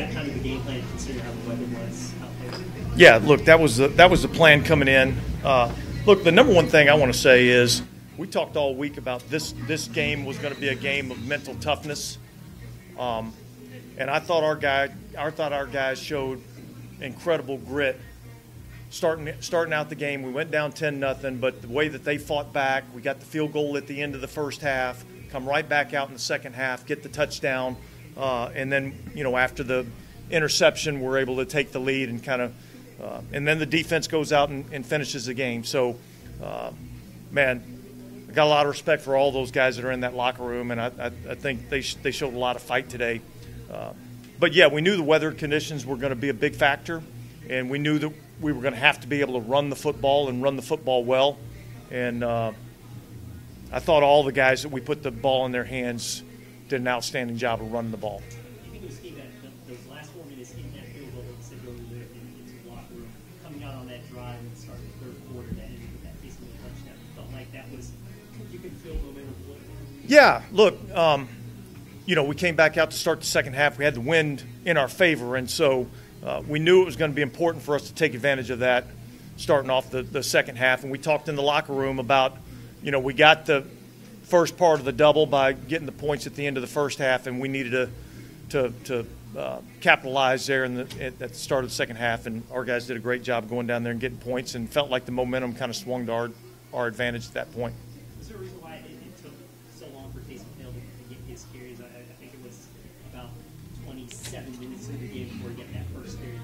that kind of the game plan, considering how the weather was out there? Yeah, look, that was the plan coming in. Look, the number one thing I want to say is we talked all week about this game was going to be a game of mental toughness, and I thought our guys showed incredible grit. Starting out the game, we went down 10-0, but the way that they fought back, we got the field goal at the end of the first half, come right back out in the second half, get the touchdown, and then after the interception, we're able to take the lead and and then the defense goes out and finishes the game. So, man, I got a lot of respect for all those guys that are in that locker room, and I think they showed a lot of fight today. But yeah, we knew the weather conditions were going to be a big factor, and we knew that we were going to have to be able to run the football and run the football well. And I thought all the guys that we put the ball in their hands did an outstanding job of running the ball. Do you think it was key that those last 4 minutes in that field goal, like you said, going into the locker room, coming out on that drive and starting the third quarter, that ended with that facing the touchdown? It felt like that was, you could feel momentum. Yeah, look, we came back out to start the second half. We had the wind in our favor, and so we knew it was going to be important for us to take advantage of that starting off the second half. And we talked in the locker room about, we got the first part of the double by getting the points at the end of the first half, and we needed to capitalize there at the start of the second half. And our guys did a great job going down there and getting points, and felt like the momentum kind of swung to our advantage at that point. Is there a reason why it took so long for Taysom Hill to get his carries? I think it was about 27 minutes into the game before he got that first carry.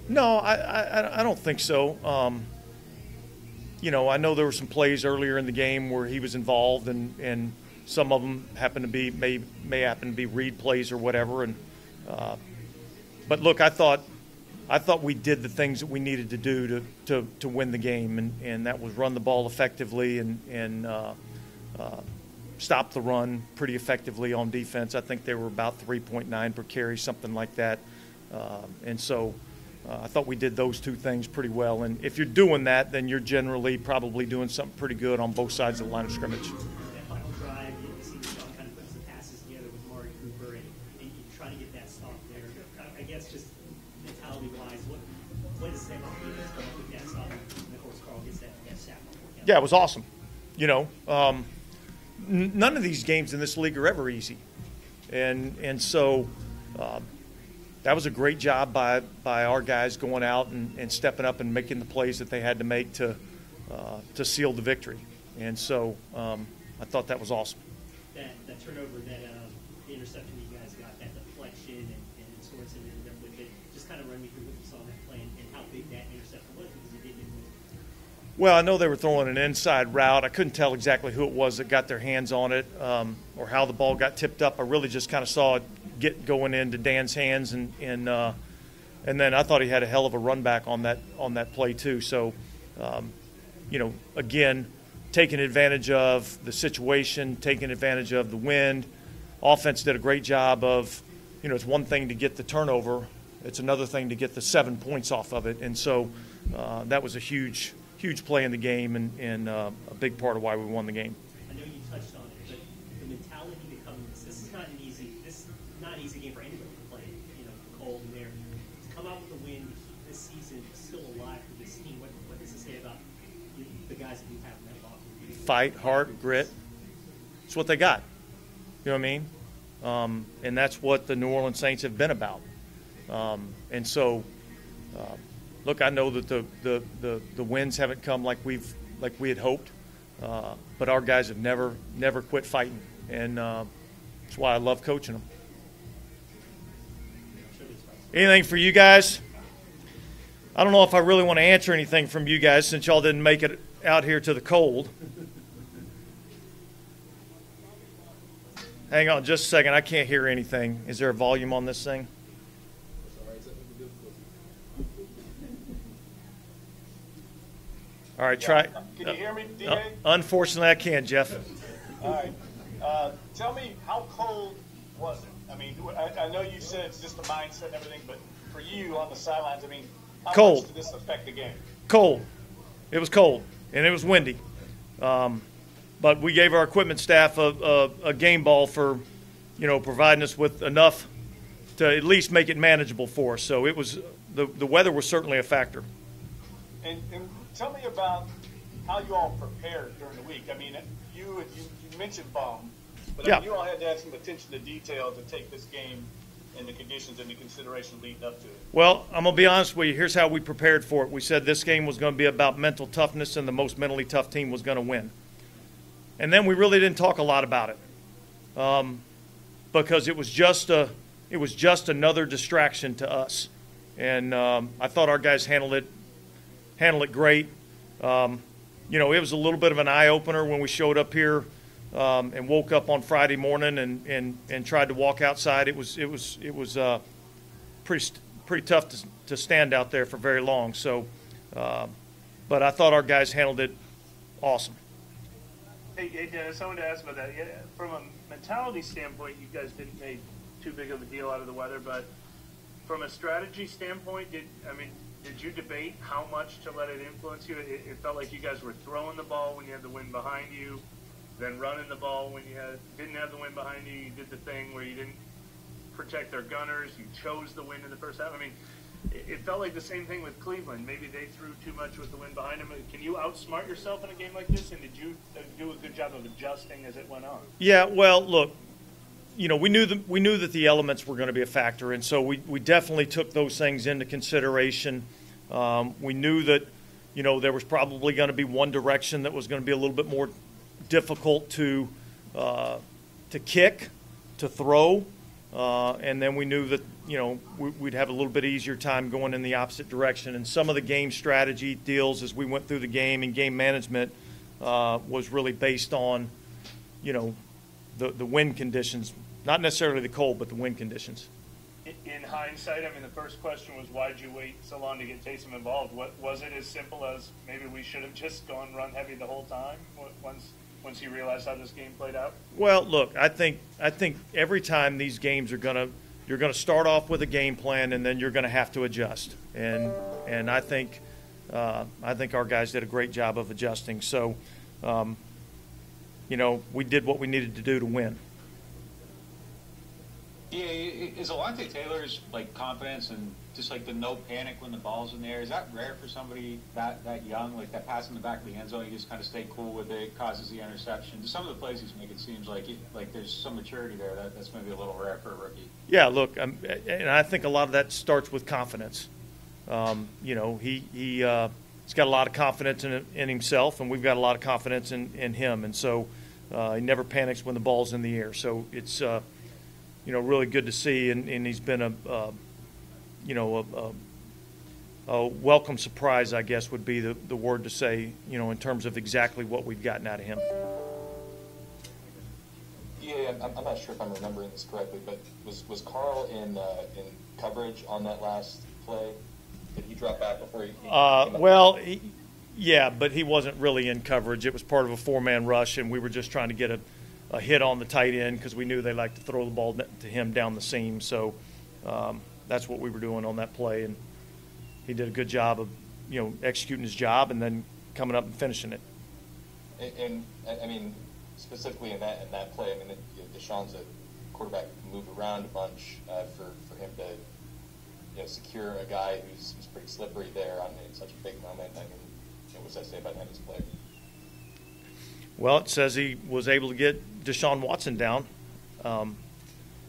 No, I don't think so. I know there were some plays earlier in the game where he was involved, and some of them may happen to be read plays or whatever. And but look, I thought we did the things that we needed to do to win the game, and that was run the ball effectively and stop the run pretty effectively on defense. I think they were about 3.9 per carry, something like that. And so I thought we did those two things pretty well. And if you're doing that, then you're generally probably doing something pretty good on both sides of the line of scrimmage. That final drive, you see Sean kind of puts the passes together with Mari Cooper, and you try to get that stop there. I guess just mentality-wise, what does that mean? With that stop, and of course Carl gets that sack. Yeah, it was awesome. None of these games in this league are ever easy, and so that was a great job by our guys going out and stepping up and making the plays that they had to make to seal the victory. And so I thought that was awesome. That turnover, the interception you guys got, that deflection, and Sorensen ended up with it. Just kind of run me through what you saw in that play and how big that interception was, because it didn't move. Well, I know they were throwing an inside route. I couldn't tell exactly who it was that got their hands on it or how the ball got tipped up. I really just kind of saw it going into Dan's hands, and then I thought he had a hell of a run back on that play too. So, again, taking advantage of the situation, taking advantage of the wind. Offense did a great job of, it's one thing to get the turnover, it's another thing to get the 7 points off of it, and so that was a huge play in the game and a big part of why we won the game. I know you touched on it, but the mentality to come in this is not an easy game for anybody to play. Cold and there. To come out with a win, to keep this season still alive for this team, what does it say about the guys that you have in that locker room? Fight, heart, grit. It's what they got. You know what I mean? And that's what the New Orleans Saints have been about. And so, look, I know that the wins haven't come like we had hoped, but our guys have never quit fighting, and that's why I love coaching them. Anything for you guys? I don't know if I really want to answer anything from you guys since y'all didn't make it out here to the cold. Hang on just a second. I can't hear anything. Is there a volume on this thing? All right, try. Can you hear me, DA? Unfortunately, I can't, Jeff. All right. Tell me, how cold was it? I mean, I know you said it's just the mindset and everything, but for you on the sidelines, I mean, how cold. much did this affect the game? Cold. It was cold, and it was windy. But we gave our equipment staff a game ball for, providing us with enough to at least make it manageable for us. So it was the weather was certainly a factor. And tell me about how you all prepared during the week. I mean, you mentioned bomb, but I mean, you all had to have some attention to detail to take this game and the conditions into consideration leading up to it. Well, I'm going to be honest with you. Here's how we prepared for it. We said this game was going to be about mental toughness, and the most mentally tough team was going to win. And then we really didn't talk a lot about it because it was just another distraction to us. And I thought our guys handled it great. It was a little bit of an eye opener when we showed up here and woke up on Friday morning and tried to walk outside. It was pretty tough to stand out there for very long. So, but I thought our guys handled it awesome. Hey Dennis, I wanted to ask about that. Yeah, from a mentality standpoint, you guys didn't make too big of a deal out of the weather, but from a strategy standpoint, did you debate how much to let it influence you? It felt like you guys were throwing the ball when you had the wind behind you, then running the ball when you didn't have the wind behind you. You did the thing where you didn't protect their gunners. You chose the wind in the first half. I mean, it felt like the same thing with Cleveland. Maybe they threw too much with the wind behind them. Can you outsmart yourself in a game like this? And did you do a good job of adjusting as it went on? Yeah, well, look, we knew that the elements were going to be a factor, and so we definitely took those things into consideration. We knew that, there was probably going to be one direction that was going to be a little bit more difficult to kick, to throw, and then we knew that we'd have a little bit easier time going in the opposite direction. And some of the game strategy deals as we went through the game and game management was really based on the wind conditions, not necessarily the cold, but the wind conditions. In hindsight, the first question was, why did you wait so long to get Taysom involved? Was it as simple as maybe we should have just gone run heavy the whole time once you realized how this game played out? Well, look, I think every time these games you're going to start off with a game plan, and then you're going to have to adjust. And I think our guys did a great job of adjusting. So, we did what we needed to do to win. Yeah, is Alontae Taylor's confidence and just the no panic when the ball's in there, is that rare for somebody that young? That pass in the back of the end zone, you just kind of stay cool with it, causes the interception. Just some of the plays he's making seems like there's some maturity there that's maybe a little rare for a rookie. Yeah, look, and I think a lot of that starts with confidence. He's got a lot of confidence in himself, and we've got a lot of confidence in him, and so he never panics when the ball's in the air. So it's really good to see, and he's been a welcome surprise, I guess, would be the word to say, in terms of exactly what we've gotten out of him. Yeah, I'm not sure if I'm remembering this correctly, but was Carl in coverage on that last play? Did he drop back before he yeah, but he wasn't really in coverage. It was part of a four-man rush, and we were just trying to get a hit on the tight end because we knew they like to throw the ball to him down the seam. So that's what we were doing on that play, and he did a good job of executing his job and then coming up and finishing it. And specifically in that play, Deshaun's a quarterback who can move around a bunch. For him to secure a guy who's pretty slippery there in such a big moment. What does that say about his play? Well, it says he was able to get Deshaun Watson down.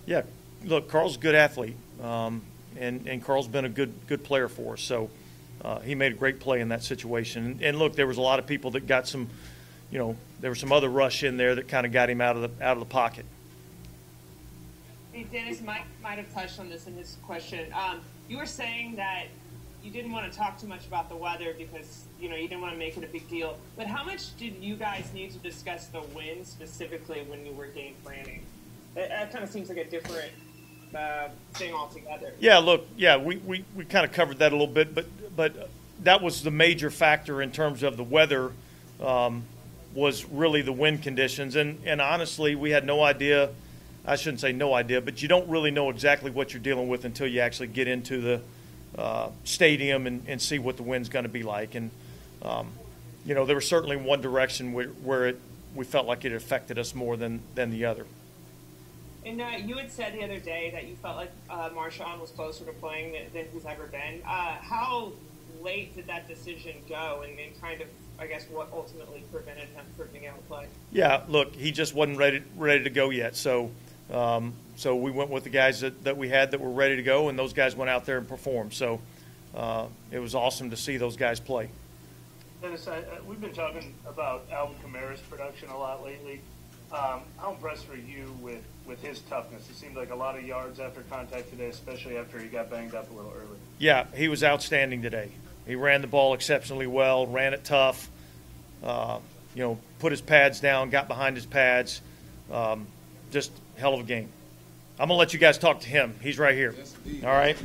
Yeah, look, Carl's a good athlete, and Carl's been a good player for us. So he made a great play in that situation. And look, there was a lot of people that got some, there was some other rush in there that kind of got him out of the pocket. Hey, Dennis, Mike might have touched on this in his question. You were saying that you didn't want to talk too much about the weather because, you didn't want to make it a big deal. But how much did you guys need to discuss the wind specifically when you were game planning? That kind of seems like a different thing altogether. Yeah, look, we kind of covered that a little bit, but that was the major factor in terms of the weather was really the wind conditions. And honestly, we had no idea. I shouldn't say no idea, but you don't really know exactly what you're dealing with until you actually get into the stadium and see what the wind's going to be like. And, there was certainly one direction where we felt like it affected us more than the other. And you had said the other day that you felt like Marshawn was closer to playing than he's ever been. How late did that decision go, and kind of, I guess, what ultimately prevented him from being able to play? Yeah, look, he just wasn't ready to go yet. So so we went with the guys that we had that were ready to go, and those guys went out there and performed. So it was awesome to see those guys play. Dennis, we've been talking about Alvin Kamara's production a lot lately. How impressed were you with his toughness? It seemed like a lot of yards after contact today, especially after he got banged up a little early. Yeah, he was outstanding today. He ran the ball exceptionally well, ran it tough, put his pads down, got behind his pads. Just hell of a game. I'm going to let you guys talk to him. He's right here. All right?